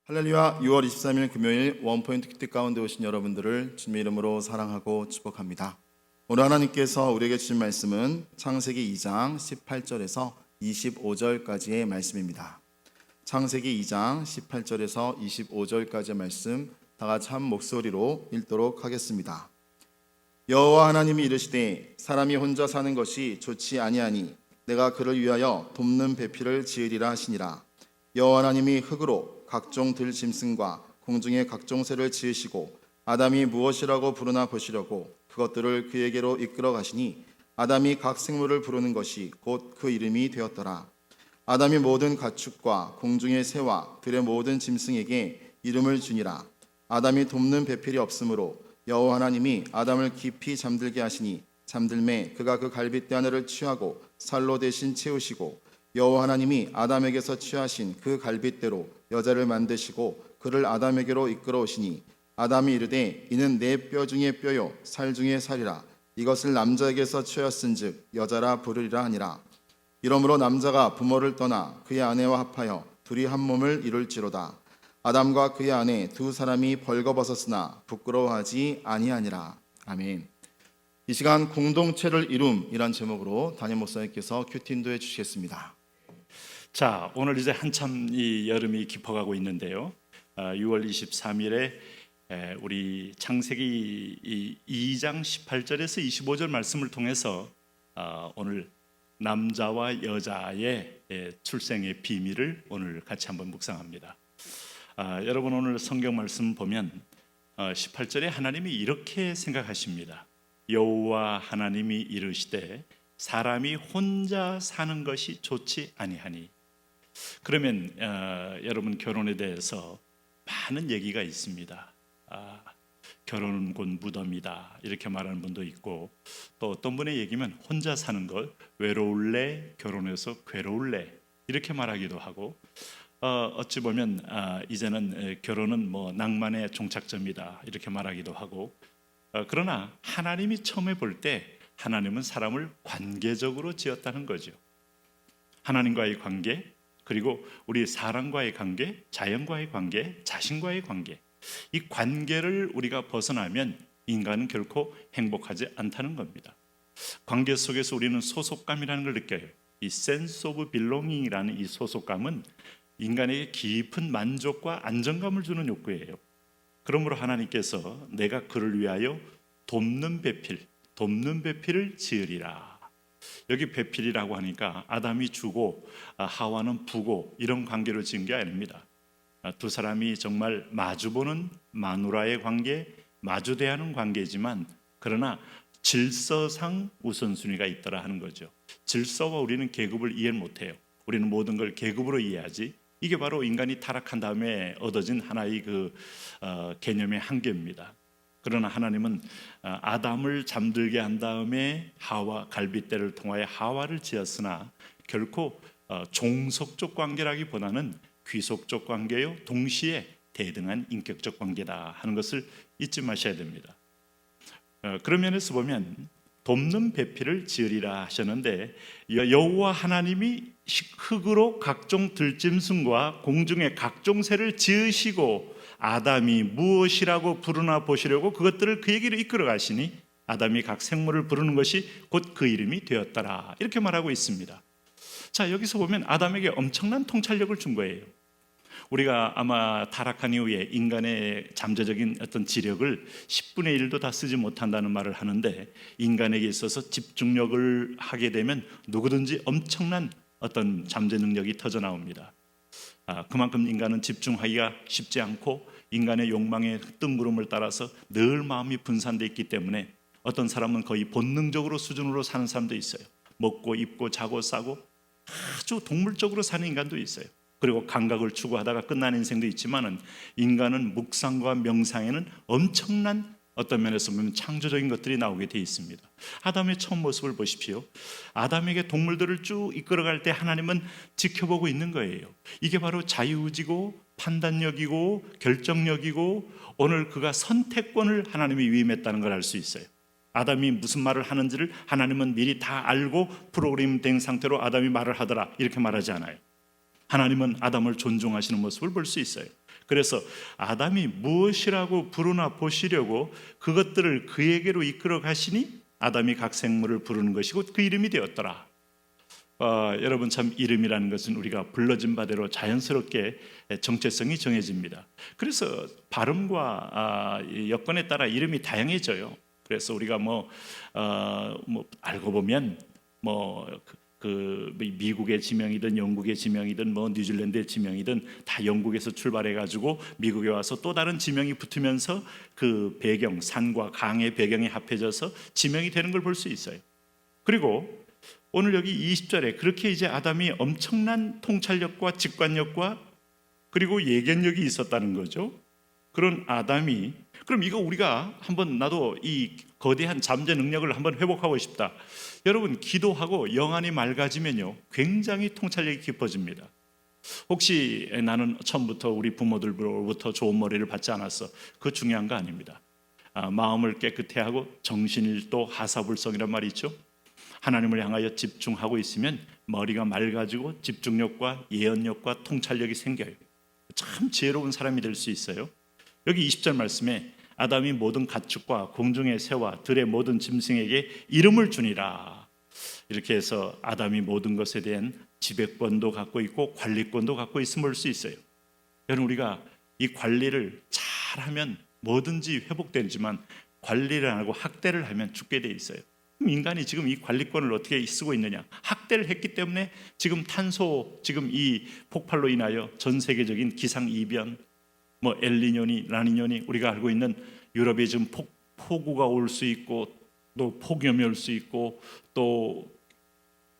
할렐루야. 6월 23일 금요일 원포인트 키트 가운데 오신 여러분들을 주님의 이름으로 사랑하고 축복합니다. 오늘 하나님께서 우리에게 주신 말씀은 창세기 2장 18절에서 25절까지의 말씀입니다. 창세기 2장 18절에서 25절까지의 말씀 다 같이 한 목소리로 읽도록 하겠습니다. 여호와 하나님이 이르시되 사람이 혼자 사는 것이 좋지 아니하니 내가 그를 위하여 돕는 배필을 지으리라 하시니라. 여호와 하나님이 흙으로 각종 들짐승과 공중의 각종 새를 지으시고 아담이 무엇이라고 부르나 보시려고 그것들을 그에게로 이끌어 가시니 아담이 각 생물을 부르는 것이 곧 그 이름이 되었더라. 아담이 모든 가축과 공중의 새와 들의 모든 짐승에게 이름을 주니라. 아담이 돕는 배필이 없으므로 여호와 하나님이 아담을 깊이 잠들게 하시니 잠들매 그가 그 갈빗대 하나를 취하고 살로 대신 채우시고 여호와 하나님이 아담에게서 취하신 그 갈빗대로 여자를 만드시고 그를 아담에게로 이끌어 오시니 아담이 이르되 이는 내 뼈 중에 뼈요 살 중에 살이라. 이것을 남자에게서 취하였은즉 여자라 부르리라 하니라. 이러므로 남자가 부모를 떠나 그의 아내와 합하여 둘이 한 몸을 이룰지로다. 아담과 그의 아내 두 사람이 벌거벗었으나 부끄러워하지 아니하니라. 아멘. 이 시간 공동체를 이룸이란 제목으로 담임 목사님께서 큐티 인도해 주시겠습니다. 자, 오늘 이제 한참 이 여름이 깊어가고 있는데요. 6월 23일에 우리 창세기 2장 18절에서 25절 말씀을 통해서 오늘 남자와 여자의 출생의 비밀을 오늘 같이 한번 묵상합니다. 여러분 오늘 성경 말씀 보면 18절에 하나님이 이렇게 생각하십니다. 여호와 하나님이 이르시되 사람이 혼자 사는 것이 좋지 아니하니. 그러면 여러분 결혼에 대해서 많은 얘기가 있습니다. 결혼은 곧 무덤이다 이렇게 말하는 분도 있고 또 어떤 분의 얘기면 혼자 사는 걸 외로울래 결혼해서 괴로울래 이렇게 말하기도 하고 어찌 보면 이제는 결혼은 뭐 낭만의 종착점이다 이렇게 말하기도 하고 그러나 하나님이 처음에 볼 때 하나님은 사람을 관계적으로 지었다는 거죠. 하나님과의 관계 그리고 우리 사람과의 관계, 자연과의 관계, 자신과의 관계 이 관계를 우리가 벗어나면 인간은 결코 행복하지 않다는 겁니다. 관계 속에서 우리는 소속감이라는 걸 느껴요. 이 sense of belonging이라는 이 소속감은 인간에게 깊은 만족과 안정감을 주는 욕구예요. 그러므로 하나님께서 내가 그를 위하여 돕는 배필을 지으리라. 여기 배필이라고 하니까 아담이 주고 하와는 부고 이런 관계로 지은 게 아닙니다. 두 사람이 정말 마주보는 마누라의 관계, 마주대하는 관계지만 그러나 질서상 우선순위가 있더라 하는 거죠. 질서와 우리는 계급을 이해 못해요. 우리는 모든 걸 계급으로 이해하지. 이게 바로 인간이 타락한 다음에 얻어진 하나의 개념의 한계입니다. 그러나 하나님은 아담을 잠들게 한 다음에 하와 갈빗대를 통하여 하와를 지었으나 결코 종속적 관계라기보다는 귀속적 관계요 동시에 대등한 인격적 관계다 하는 것을 잊지 마셔야 됩니다. 그런 면에서 보면 돕는 배필을 지으리라 하셨는데 여호와 하나님이 흙으로 각종 들짐승과 공중의 각종 새를 지으시고 아담이 무엇이라고 부르나 보시려고 그것들을 그에게로 이끌어 가시니 아담이 각 생물을 부르는 것이 곧 그 이름이 되었더라 이렇게 말하고 있습니다. 자, 여기서 보면 아담에게 엄청난 통찰력을 준 거예요. 우리가 아마 타락한 이후에 인간의 잠재적인 어떤 지력을 10분의 1도 다 쓰지 못한다는 말을 하는데 인간에게 있어서 집중력을 하게 되면 누구든지 엄청난 어떤 잠재 능력이 터져 나옵니다. 그만큼 인간은 집중하기가 쉽지 않고 인간의 욕망의 뜬구름을 따라서 늘 마음이 분산되어 있기 때문에 어떤 사람은 거의 본능적으로 수준으로 사는 사람도 있어요. 먹고 입고 자고 싸고 아주 동물적으로 사는 인간도 있어요. 그리고 감각을 추구하다가 끝나는 인생도 있지만은 인간은 묵상과 명상에는 엄청난 어떤 면에서 보면 창조적인 것들이 나오게 되어 있습니다. 아담의 처음 모습을 보십시오. 아담에게 동물들을 쭉 이끌어갈 때 하나님은 지켜보고 있는 거예요. 이게 바로 자유의지고 판단력이고 결정력이고 오늘 그가 선택권을 하나님이 위임했다는 걸 알 수 있어요. 아담이 무슨 말을 하는지를 하나님은 미리 다 알고 프로그램된 상태로 아담이 말을 하더라 이렇게 말하지 않아요. 하나님은 아담을 존중하시는 모습을 볼 수 있어요. 그래서 아담이 무엇이라고 부르나 보시려고 그것들을 그에게로 이끌어 가시니 아담이 각 생물을 부르는 것이고 그 이름이 되었더라. 여러분, 참 이름이라는 것은 우리가 불러진 바대로 자연스럽게 정체성이 정해집니다. 그래서 발음과 여건에 따라 이름이 다양해져요. 그래서 우리가 알고 보면 미국의 지명이든 영국의 지명이든 뉴질랜드의 지명이든 다 영국에서 출발해 가지고 미국에 와서 또 다른 지명이 붙으면서 그 배경, 산과 강의 배경이 합해져서 지명이 되는 걸 볼 수 있어요. 그리고 오늘 여기 20절에 그렇게 이제 아담이 엄청난 통찰력과 직관력과 그리고 예견력이 있었다는 거죠. 그런 아담이, 그럼 이거 우리가 한번, 나도 이 거대한 잠재 능력을 한번 회복하고 싶다. 여러분, 기도하고 영안이 맑아지면요 굉장히 통찰력이 깊어집니다. 혹시 나는 처음부터 우리 부모들로부터 좋은 머리를 받지 않았어, 그거 중요한 거 아닙니다. 마음을 깨끗해 하고 정신일도 하사불성이란 말이 있죠. 하나님을 향하여 집중하고 있으면 머리가 맑아지고 집중력과 예언력과 통찰력이 생겨요. 참 지혜로운 사람이 될 수 있어요. 여기 20절 말씀에 아담이 모든 가축과 공중의 새와 들의 모든 짐승에게 이름을 주니라. 이렇게 해서 아담이 모든 것에 대한 지배권도 갖고 있고 관리권도 갖고 있음을 볼 수 있어요. 여러분, 우리가 이 관리를 잘하면 뭐든지 회복되지만 관리를 안 하고 학대를 하면 죽게 돼 있어요. 그럼 인간이 지금 이 관리권을 어떻게 쓰고 있느냐? 학대를 했기 때문에 지금 탄소, 지금 이 폭발로 인하여 전 세계적인 기상이변, 엘니뇨니 라니뇨니, 우리가 알고 있는 유럽에 지금 폭우가 올 수 있고 또 폭염이 올 수 있고 또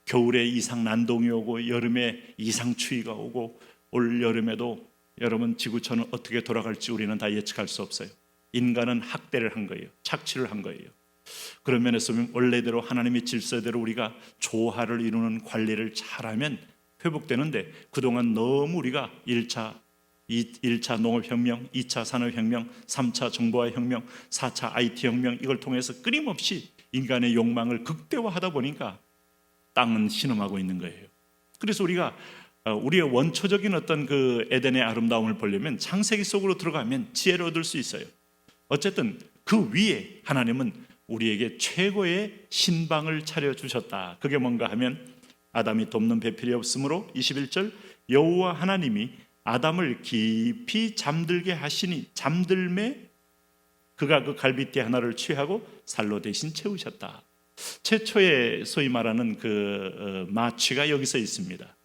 겨울에 이상 난동이 오고 여름에 이상 추위가 오고 올 여름에도 여러분 지구촌은 어떻게 돌아갈지 우리는 다 예측할 수 없어요. 인간은 학대를 한 거예요. 착취를 한 거예요. 그런 면에서 보면 원래대로 하나님의 질서대로 우리가 조화를 이루는 관리를 잘하면 회복되는데 그동안 너무 우리가 1차 농업혁명, 2차 산업혁명, 3차 정보화혁명, 4차 IT혁명 이걸 통해서 끊임없이 인간의 욕망을 극대화하다 보니까 땅은 신음하고 있는 거예요. 그래서 우리가 우리의 원초적인 어떤 그 에덴의 아름다움을 보려면 창세기 속으로 들어가면 지혜를 얻을 수 있어요. 어쨌든 그 위에 하나님은 우리에게 최고의 신방을 차려주셨다. 그게 뭔가 하면 아담이 돕는 배필이 없으므로 21절 여호와 하나님이 아담을 깊이 잠들게 하시니 잠들매 그가 그 갈빗대 하나를 취하고 살로 대신 채우셨다. 최초의 소위 말하는 그 마취가 여기서 있습니다.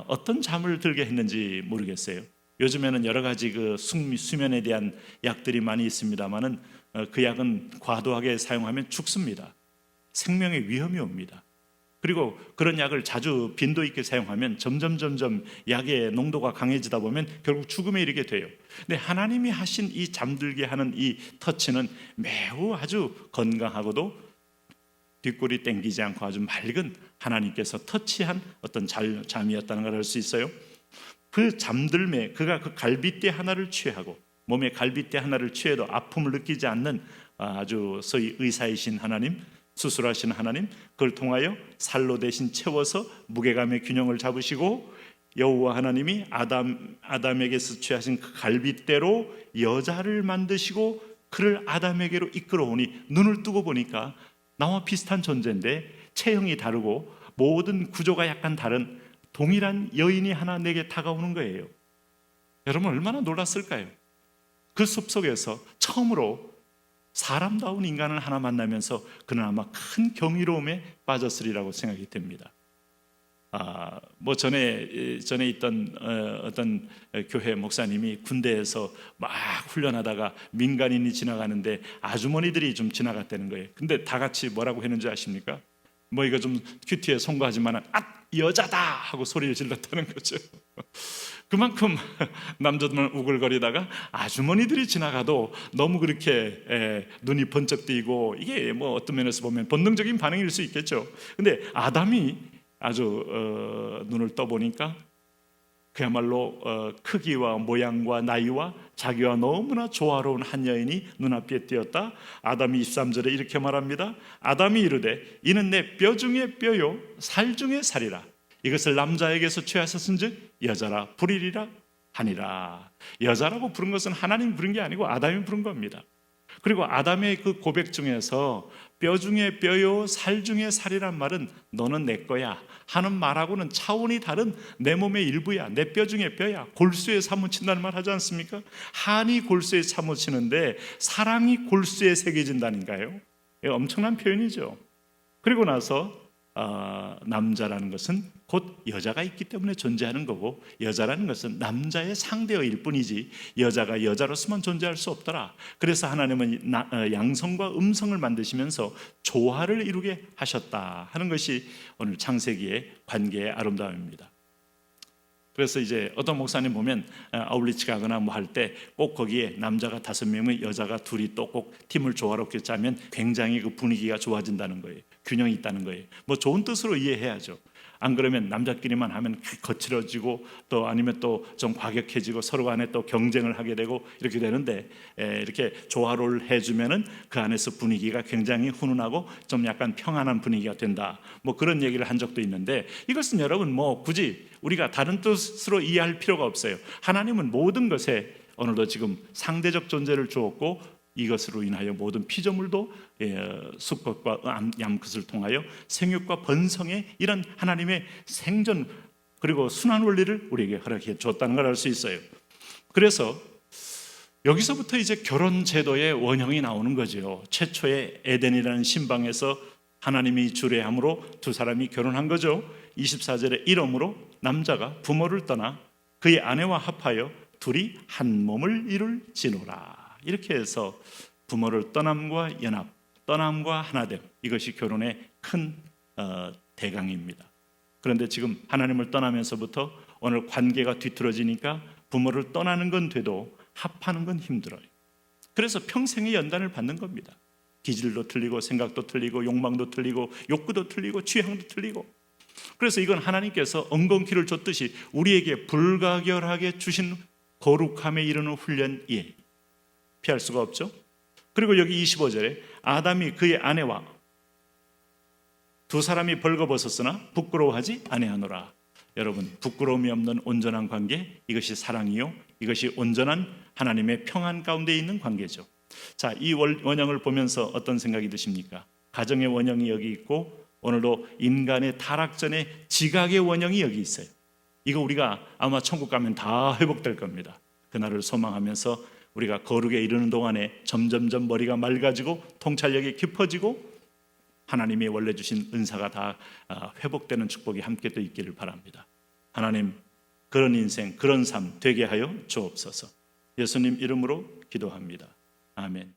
어떤 잠을 들게 했는지 모르겠어요. 요즘에는 여러 가지 그 수면에 대한 약들이 많이 있습니다만은 그 약은 과도하게 사용하면 죽습니다. 생명의 위험이 옵니다. 그리고 그런 약을 자주 빈도 있게 사용하면 점점 약의 농도가 강해지다 보면 결국 죽음에 이르게 돼요. 근데 하나님이 하신 이 잠들게 하는 이 터치는 매우 아주 건강하고도 뒷골이 땡기지 않고 아주 맑은 하나님께서 터치한 어떤 잠이었다는 걸 알 수 있어요. 그 잠들매 그가 그 갈빗대 하나를 취하고, 몸에 갈빗대 하나를 취해도 아픔을 느끼지 않는 아주 소위 의사이신 하나님, 수술하신 하나님, 그걸 통하여 살로 대신 채워서 무게감의 균형을 잡으시고 여호와 하나님이 아담에게서 취하신 그 갈빗대로 여자를 만드시고 그를 아담에게로 이끌어오니 눈을 뜨고 보니까 나와 비슷한 존재인데 체형이 다르고 모든 구조가 약간 다른 동일한 여인이 하나 내게 다가오는 거예요. 여러분 얼마나 놀랐을까요? 그 숲속에서 처음으로 사람다운 인간을 하나 만나면서 그는 아마 큰 경이로움에 빠졌으리라고 생각이 됩니다. 전에 있던 어떤 교회 목사님이 군대에서 막 훈련하다가 민간인이 지나가는데 아주머니들이 좀 지나갔다는 거예요. 근데 다 같이 뭐라고 했는지 아십니까? 이거 좀 큐티에 송구하지만 여자다 하고 소리를 질렀다는 거죠. 그만큼 남자들은 우글거리다가 아주머니들이 지나가도 너무 그렇게 눈이 번쩍 뜨이고, 이게 어떤 면에서 보면 본능적인 반응일 수 있겠죠. 근데 아담이 아주 눈을 떠보니까 그야말로 크기와 모양과 나이와 자기와 너무나 조화로운 한 여인이 눈앞에 띄었다. 아담이 23절에 이렇게 말합니다. 아담이 이르되 이는 내 뼈 중에 뼈요 살 중에 살이라. 이것을 남자에게서 취하셨은즉 여자라 부리리라. 하니라. 여자라고 부른 것은 하나님이 부른 게 아니고 아담이 부른 겁니다. 그리고 아담의 그 고백 중에서 뼈 중에 뼈요 살 중에 살이란 말은 너는 내 거야 하는 말하고는 차원이 다른 내 몸의 일부야, 내 뼈 중에 뼈야, 골수에 사무친다는 말 하지 않습니까? 한이 골수에 사무치는데 사랑이 골수에 새겨진다니까요. 엄청난 표현이죠. 그리고 나서 남자라는 것은 곧 여자가 있기 때문에 존재하는 거고, 여자라는 것은 남자의 상대어일 뿐이지 여자가 여자로서만 존재할 수 없더라. 그래서 하나님은 양성과 음성을 만드시면서 조화를 이루게 하셨다 하는 것이 오늘 창세기의 관계의 아름다움입니다. 그래서 이제 어떤 목사님 보면 아울리치 가거나 뭐 할 때 꼭 거기에 남자가 5명이 여자가 2이 또 꼭 팀을 조화롭게 짜면 굉장히 그 분위기가 좋아진다는 거예요. 균형이 있다는 거예요. 뭐 좋은 뜻으로 이해해야죠. 안 그러면 남자끼리만 하면 거칠어지고 또 아니면 또 좀 과격해지고 서로 간에 또 경쟁을 하게 되고 이렇게 되는데, 이렇게 조화를 해주면은 그 안에서 분위기가 굉장히 훈훈하고 좀 약간 평안한 분위기가 된다. 뭐 그런 얘기를 한 적도 있는데, 이것은 여러분 뭐 굳이 우리가 다른 뜻으로 이해할 필요가 없어요. 하나님은 모든 것에 오늘도 지금 상대적 존재를 주었고, 이것으로 인하여 모든 피조물도 수컷과 암컷을 통하여 생육과 번성의 이런 하나님의 생존 그리고 순환 원리를 우리에게 허락해 줬다는 걸 알 수 있어요. 그래서 여기서부터 이제 결혼 제도의 원형이 나오는 거죠. 최초의 에덴이라는 신방에서 하나님이 주례함으로 두 사람이 결혼한 거죠. 24절에 이러므로 남자가 부모를 떠나 그의 아내와 합하여 둘이 한 몸을 이룰지노라. 이렇게 해서 부모를 떠남과 연합, 떠남과 하나됨, 이것이 결혼의 큰 대강입니다. 그런데 지금 하나님을 떠나면서부터 오늘 관계가 뒤틀어지니까 부모를 떠나는 건 돼도 합하는 건 힘들어요. 그래서 평생의 연단을 받는 겁니다. 기질도 틀리고 생각도 틀리고 욕망도 틀리고 욕구도 틀리고 취향도 틀리고. 그래서 이건 하나님께서 엉겅퀴를 줬듯이 우리에게 불가결하게 주신 거룩함에 이르는 훈련이에요. 피할 수가 없죠. 그리고 여기 25절에 아담이 그의 아내와 두 사람이 벌거벗었으나 부끄러워하지 아니하노라. 여러분, 부끄러움이 없는 온전한 관계, 이것이 사랑이요, 이것이 온전한 하나님의 평안 가운데 있는 관계죠. 자, 이 원형을 보면서 어떤 생각이 드십니까? 가정의 원형이 여기 있고 오늘도 인간의 타락 전에 지각의 원형이 여기 있어요. 이거 우리가 아마 천국 가면 다 회복될 겁니다. 그날을 소망하면서 우리가 거룩에 이르는 동안에 점점점 머리가 맑아지고 통찰력이 깊어지고 하나님이 원래 주신 은사가 다 회복되는 축복이 함께 또 있기를 바랍니다. 하나님, 그런 인생, 그런 삶 되게 하여 주옵소서. 예수님 이름으로 기도합니다. 아멘.